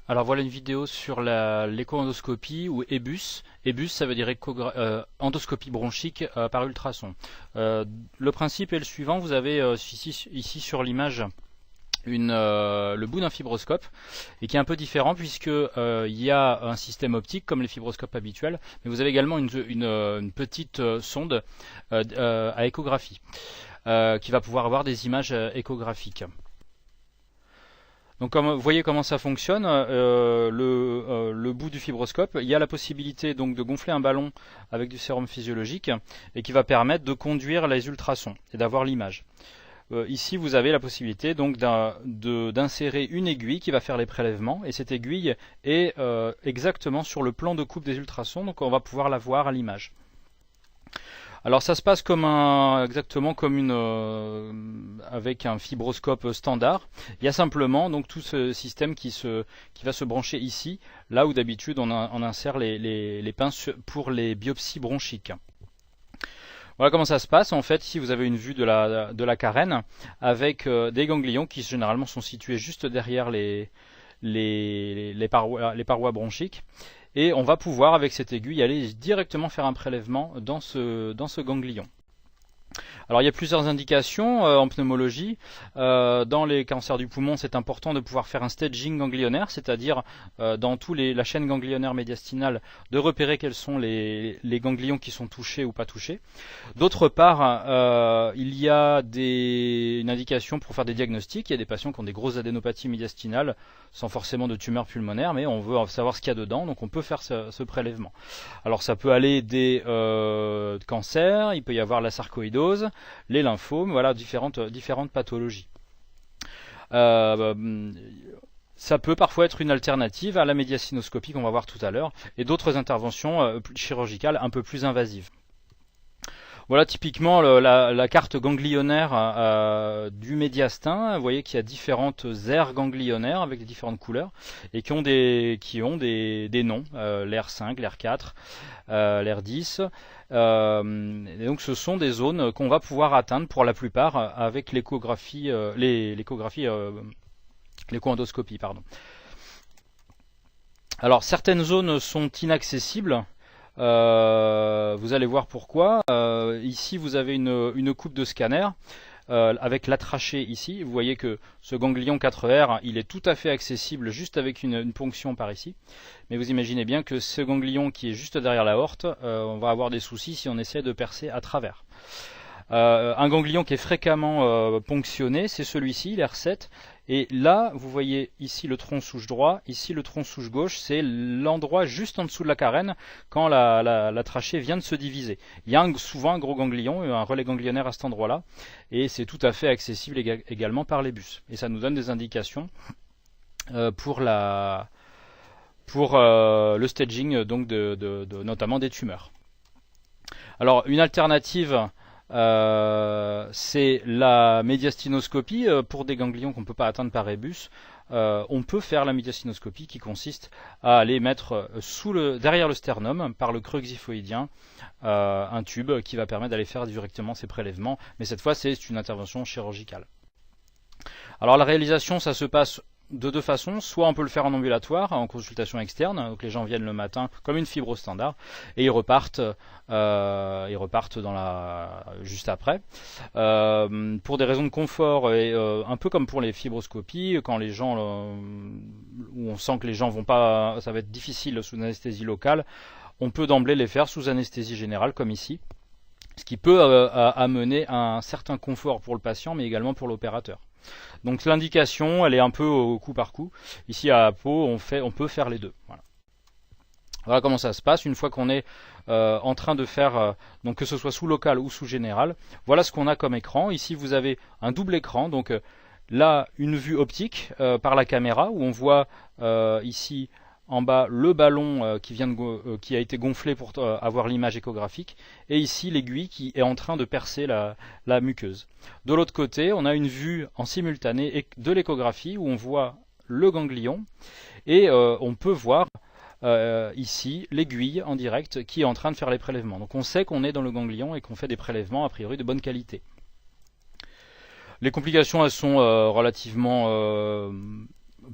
Alors voilà une vidéo sur l'écho-endoscopie ou EBUS. EBUS, ça veut dire endoscopie bronchique par ultrason. Le principe est le suivant, vous avez ici sur l'image le bout d'un fibroscope et qui est un peu différent puisque il y a un système optique comme les fibroscopes habituels, mais vous avez également une petite sonde à échographie qui va pouvoir avoir des images échographiques. Donc comme vous voyez comment ça fonctionne, le bout du fibroscope, il y a la possibilité donc de gonfler un ballon avec du sérum physiologique et qui va permettre de conduire les ultrasons et d'avoir l'image. Ici vous avez la possibilité donc d'insérer une aiguille qui va faire les prélèvements et cette aiguille est exactement sur le plan de coupe des ultrasons, donc on va pouvoir la voir à l'image. Alors ça se passe exactement comme avec un fibroscope standard. Il y a simplement donc tout ce système qui va se brancher ici, là où d'habitude on insère les pinces pour les biopsies bronchiques. Voilà comment ça se passe. En fait, ici vous avez une vue de la carène avec des ganglions qui généralement sont situés juste derrière les parois bronchiques. Et on va pouvoir, avec cette aiguille, aller directement faire un prélèvement dans ce ganglion. Alors il y a plusieurs indications en pneumologie. Dans les cancers du poumon, c'est important de pouvoir faire un staging ganglionnaire, c'est-à-dire dans la chaîne ganglionnaire médiastinale, de repérer quels sont les ganglions qui sont touchés ou pas touchés. D'autre part, il y a une indication pour faire des diagnostics. Il y a des patients qui ont des grosses adénopathies médiastinales sans forcément de tumeur pulmonaire, mais on veut savoir ce qu'il y a dedans, donc on peut faire ce prélèvement. Alors ça peut aller des cancers, il peut y avoir la sarcoïdose, les lymphomes, voilà différentes pathologies. Ça peut parfois être une alternative à la médiastinoscopie qu'on va voir tout à l'heure et d'autres interventions chirurgicales un peu plus invasives. Voilà typiquement la carte ganglionnaire du médiastin. Vous voyez qu'il y a différentes aires ganglionnaires avec des différentes couleurs et qui ont des noms, l'aire 5, l'aire 4, l'aire 10. Et donc ce sont des zones qu'on va pouvoir atteindre pour la plupart avec l'écho-endoscopie. Alors certaines zones sont inaccessibles. Vous allez voir pourquoi. Ici vous avez une coupe de scanner avec la trachée ici. Vous voyez que ce ganglion 4R il est tout à fait accessible juste avec une ponction par ici. Mais vous imaginez bien que ce ganglion qui est juste derrière l'aorte, on va avoir des soucis si on essaie de percer à travers. Un ganglion qui est fréquemment ponctionné, c'est celui-ci, l'R7. Et là, vous voyez ici le tronc souche droit, ici le tronc souche gauche, c'est l'endroit juste en dessous de la carène quand la trachée vient de se diviser. Il y a souvent un gros ganglion, un relais ganglionnaire à cet endroit-là, et c'est tout à fait accessible également par les bus. Et ça nous donne des indications pour le staging donc notamment des tumeurs. Alors une alternative, c'est la médiastinoscopie pour des ganglions qu'on ne peut pas atteindre par EBUS. On peut faire la médiastinoscopie qui consiste à aller mettre derrière le sternum, par le creux xiphoïdien, un tube qui va permettre d'aller faire directement ces prélèvements, mais cette fois c'est une intervention chirurgicale. Alors la réalisation, ça se passe de deux façons, soit on peut le faire en ambulatoire, en consultation externe, donc les gens viennent le matin comme une fibro standard et ils repartent juste après. Pour des raisons de confort et un peu comme pour les fibroscopies, quand les gens où on sent que les gens vont pas, ça va être difficile sous anesthésie locale, on peut d'emblée les faire sous anesthésie générale comme ici. Ce qui peut amener un certain confort pour le patient mais également pour l'opérateur. Donc l'indication, elle est un peu au coup par coup. Ici à Pau, on peut faire les deux. Voilà comment ça se passe. Une fois qu'on est en train de faire, donc que ce soit sous local ou sous général, voilà ce qu'on a comme écran. Ici vous avez un double écran. Donc là, une vue optique par la caméra où on voit ici en bas le ballon qui a été gonflé pour avoir l'image échographique et ici l'aiguille qui est en train de percer la muqueuse. De l'autre côté, on a une vue en simultané de l'échographie où on voit le ganglion et on peut voir ici l'aiguille en direct qui est en train de faire les prélèvements. Donc on sait qu'on est dans le ganglion et qu'on fait des prélèvements a priori de bonne qualité. Les complications elles sont relativement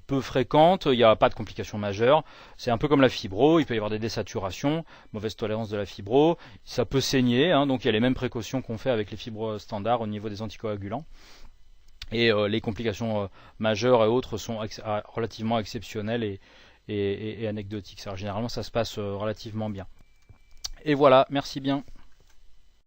peu fréquente, il n'y a pas de complications majeures. C'est un peu comme la fibro, il peut y avoir des désaturations, mauvaise tolérance de la fibro, ça peut saigner, hein, donc il y a les mêmes précautions qu'on fait avec les fibros standards au niveau des anticoagulants. Et les complications majeures et autres sont relativement exceptionnelles et anecdotiques. Alors, généralement ça se passe relativement bien. Et voilà, merci bien.